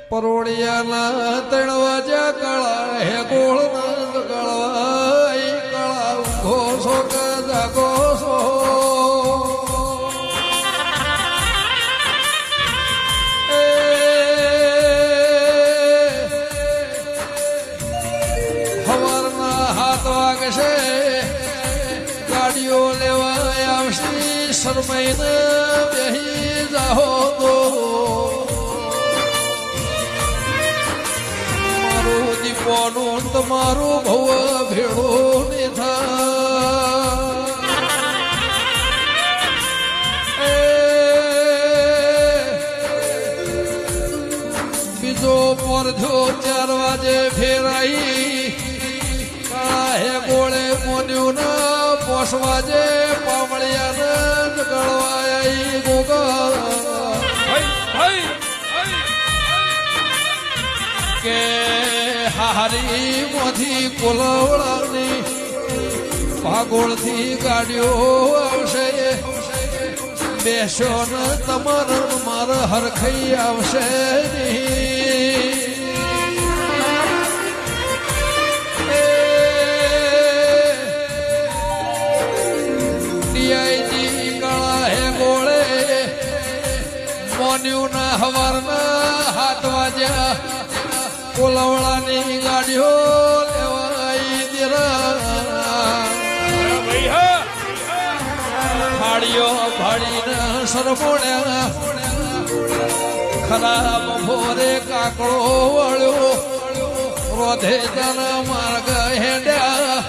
પરોડિયાના તણવાજા કળા હે ગોળ નંદ કળવાઈ કળા ઘોષો કદા ઘોષો સવારના 7 વાગશે ગાડીઓ લેવા આવશે શરમાઈને બેહી જાઓ તો દીપોનું તમારું ભવ ભેળો ને બીજો પરધો 4 વાજે ફેરાઈ કાહે ગોળે મોન્યું ના 5 વાજે પામળિયા ને ગળવાઈ ગોગા કે હારી મોથી કોલવડાની ભાગોળથી ગાડીઓ આવશે બેસો ને તમાર માર હરખઈ આવશે ડીઆઈજી કાળા હે ગોળે મોન્યું ના હવારના 7 વાગ્યા કોલવડાની ગાડીઓ લેવાઈ દેરા ફાડીઓ ફાડીને સરપોડ્યા ખરાબ ભોરે કાકડો વળ્યો રોધે તારા માર્ગ હેડ્યા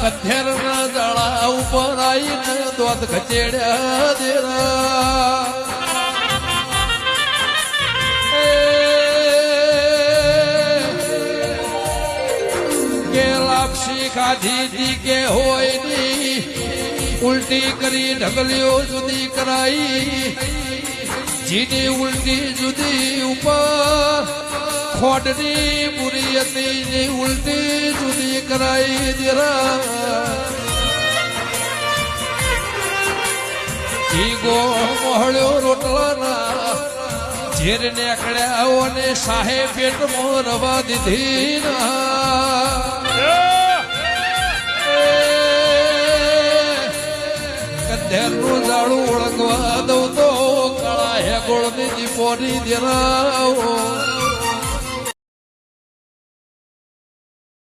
કથેરના દળા ઉપર આવીને દોધ ખચેડ્યા દેરા ખાધી દી કે હોય ની ઉલટી કરી ઢગલીઓ જુદી કરાઈ જીની ઉલટી જુદી ઉપર ખોડની પૂરી હતી ઉલટી જુદી કરાઈ દેરા જીગો મોહળ્યો રોટલાના ઝેર નીકળ્યા અને સાહે પેટમાં રવા દીધી ના ધેરનું જાડું ઓળખવા દઉં તો કાળા હે ગોળની દીપોની દેરાઓ